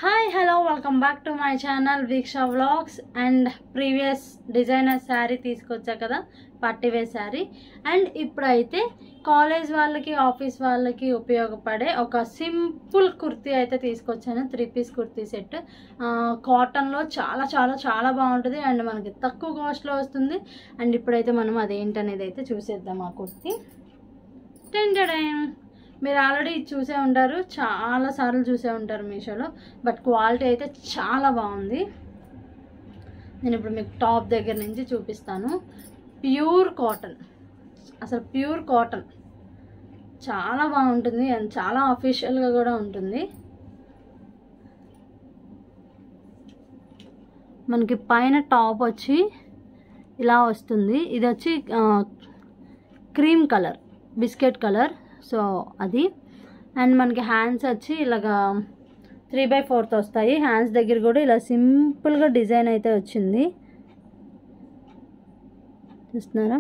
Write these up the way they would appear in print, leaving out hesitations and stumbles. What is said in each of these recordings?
Hi, hello, welcome back to my channel Viksha Vlogs. And previous designer saree తీసుకొచ్చా కదా, party wear saree. And ఇప్పుడైతే college వాళ్ళకి office వాళ్ళకి ఉపయోగపడే ఒక సింపుల్ కుర్తీ అయితే తీసుకొచ్చాను. 3 పీస్ కుర్తీ సెట్ కాటన్లో చాలా బాగుంటుంది అండ్ మనకి తక్కువ కాస్ట్లో వస్తుంది. అండ్ ఇప్పుడైతే మనం అదేంటనేది అయితే చూసేద్దాం. ఆ కుర్తీ మీరు ఆల్రెడీ చూసే ఉంటారు, చాలాసార్లు చూసే ఉంటారు మీషోలో. బట్ క్వాలిటీ అయితే చాలా బాగుంది. నేను ఇప్పుడు మీకు టాప్ దగ్గర నుంచి చూపిస్తాను. ప్యూర్ కాటన్, అసలు ప్యూర్ కాటన్ చాలా బాగుంటుంది అండ్ చాలా అఫీషియల్గా కూడా ఉంటుంది. మనకి పైన టాప్ వచ్చి ఇలా వస్తుంది. ఇది వచ్చి cream colour, biscuit colour. So అది అండ్ మనకి హ్యాండ్స్ వచ్చి ఇలాగా 3/4 వస్తాయి. హ్యాండ్స్ దగ్గర కూడా ఇలా సింపుల్గా డిజైన్ అయితే వచ్చింది, చూస్తున్నారా?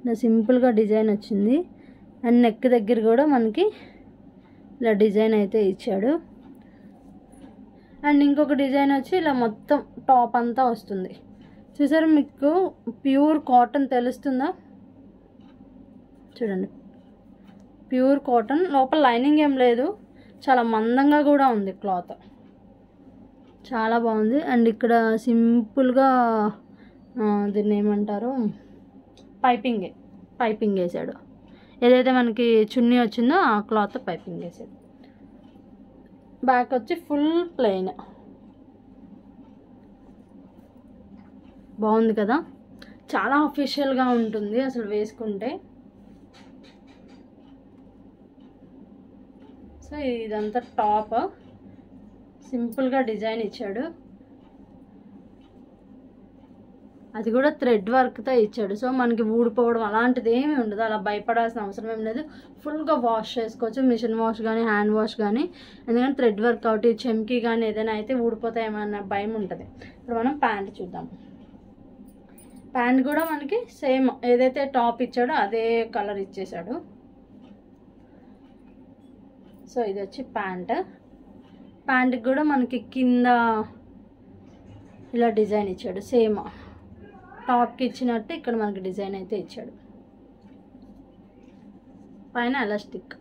ఇలా సింపుల్గా డిజైన్ వచ్చింది. అండ్ నెక్ దగ్గర కూడా మనకి ఇలా డిజైన్ అయితే ఇచ్చాడు. అండ్ ఇంకొక డిజైన్ వచ్చి ఇలా మొత్తం టాప్ అంతా వస్తుంది. చూసారు, మీకు ప్యూర్ కాటన్ తెలుస్తుందా? చూడండి, ప్యూర్ కాటన్, లోపల లైనింగ్ ఏం లేదు, చాలా మందంగా కూడా ఉంది క్లాత్, చాలా బాగుంది. అండ్ ఇక్కడ సింపుల్గా దీన్ని ఏమంటారు, పైపింగ్ వేసాడు. ఏదైతే మనకి చున్నీ వచ్చిందో ఆ క్లాత్ పైపింగ్ వేసాడు. బ్యాక్ వచ్చి ఫుల్ ప్లెయిన్, బాగుంది కదా, చాలా అఫీషియల్గా ఉంటుంది అసలు వేసుకుంటే. సో ఇదంతా టాప్, సింపుల్గా డిజైన్ ఇచ్చాడు, అది కూడా థ్రెడ్ వర్క్తో ఇచ్చాడు. సో మనకి ఊడిపోవడం అలాంటిది ఏమీ ఉండదు, అలా భయపడాల్సిన అవసరం ఏం లేదు. ఫుల్గా వాష్ చేసుకోవచ్చు, మిషన్ వాష్ కానీ హ్యాండ్ వాష్ కానీ. ఎందుకంటే థ్రెడ్ వర్క్ కాబట్టి చెమ్కి కానీ ఏదైనా అయితే ఊడిపోతాయేమన్న భయం ఉంటుంది. ఇప్పుడు మనం ప్యాంట్ చూద్దాం. ప్యాంట్ కూడా మనకి సేమ్ ఏదైతే టాప్ ఇచ్చాడో అదే కలర్ ఇచ్చేసాడు. సో ఇది వచ్చి ప్యాంట్కి కూడా మనకి కింద ఇలా డిజైన్ ఇచ్చాడు, సేమ్ టాప్కి ఇచ్చినట్టు ఇక్కడ మనకి డిజైన్ అయితే ఇచ్చాడు. పైన ఎలాస్టిక్,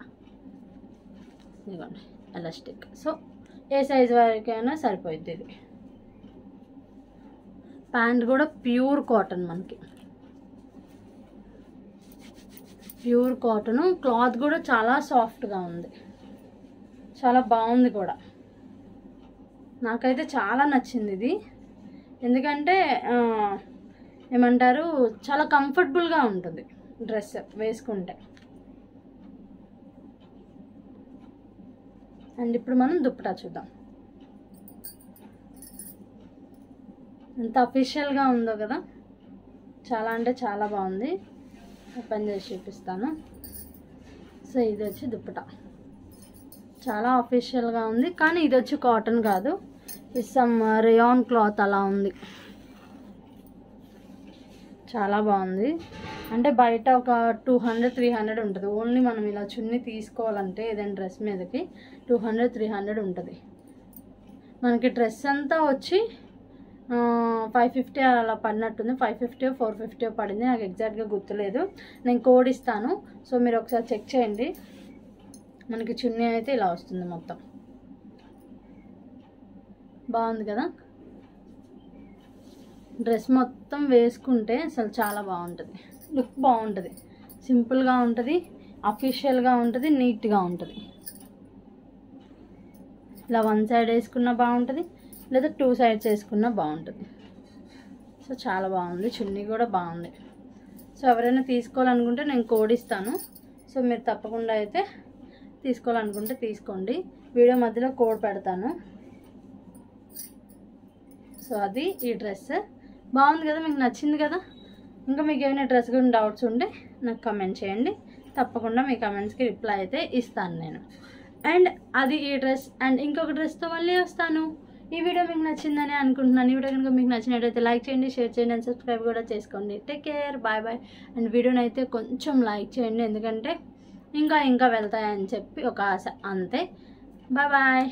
ఇదిగోండి ఎలాస్టిక్. సో ఏ సైజ్ వరకైనా సరిపోద్ది. ఇది ప్యాంట్ కూడా ప్యూర్ కాటన్, మనకి ప్యూర్ కాటన్. క్లాత్ కూడా చాలా సాఫ్ట్గా ఉంది, చాలా బాగుంది కూడా. నాకైతే చాలా నచ్చింది ఇది. ఎందుకంటే ఏమంటారు, చాలా కంఫర్టబుల్గా ఉంటుంది డ్రెస్ వేసుకుంటే. అండ్ ఇప్పుడు మనం దుప్పటా చూద్దాం, ఎంత అఫీషియల్గా ఉందో కదా, చాలా అంటే చాలా బాగుంది. ఓపెన్ చేసి చూపిస్తాను. సో ఇది వచ్చి దుప్పటా, చాలా అఫీషియల్గా ఉంది. కానీ ఇది వచ్చి కాటన్ కాదు, ఇది సమ్ రేయాన్ క్లాత్ అలా ఉంది, చాలా బాగుంది. అంటే బయట ఒక 200-300 ఉంటుంది. ఓన్లీ మనం ఇలా చున్నీ తీసుకోవాలంటే ఏదైనా డ్రెస్ మీదకి 200-300 ఉంటుంది. మనకి డ్రెస్ అంతా వచ్చి 550 అలా పడినట్టుంది. 550-450 పడింది, నాకు ఎగ్జాక్ట్గా గుర్తులేదు. నేను కోడ్ ఇస్తాను, సో మీరు ఒకసారి చెక్ చేయండి. మనకి చున్నీ అయితే ఇలా వస్తుంది, మొత్తం బాగుంది కదా. డ్రెస్ మొత్తం వేసుకుంటే అసలు చాలా బాగుంటుంది, లుక్ బాగుంటుంది, సింపుల్గా ఉంటుంది, అఫీషియల్గా ఉంటుంది, నీట్గా ఉంటుంది. ఇలా 1 సైడ్ వేసుకున్నా బాగుంటుంది, లేదా 2 సైడ్స్ వేసుకున్నా బాగుంటుంది. సో చాలా బాగుంది, చున్నీ కూడా బాగుంది. సో ఎవరైనా తీసుకోవాలనుకుంటే నేను కోడ్ ఇస్తాను, సో మీరు తప్పకుండా అయితే తీసుకోవాలనుకుంటే తీసుకోండి. వీడియో మధ్యలో కోడ్ పెడతాను. సో అది ఈ డ్రెస్ బాగుంది కదా, మీకు నచ్చింది కదా. ఇంకా మీకు ఏమైనా డ్రెస్ గురించి డౌట్స్ ఉంటే నాకు కమెంట్ చేయండి, తప్పకుండా మీ కమెంట్స్కి రిప్లై అయితే ఇస్తాను నేను. అండ్ అది ఈ డ్రెస్. అండ్ ఇంకొక డ్రెస్తో మళ్ళీ వస్తాను. ఈ వీడియో మీకు నచ్చిందని అనుకుంటున్నాను. ఈ వీడియో కనుక మీకు నచ్చినట్టయితే లైక్ చేయండి, షేర్ చేయండి అండ్ సబ్స్క్రైబ్ కూడా చేసుకోండి. Take care, bye bye. And వీడియోని అయితే కొంచెం లైక్ చేయండి, ఎందుకంటే ఇంకా వెళ్తాయని చెప్పి ఒక ఆశ, అంతే. Bye bye.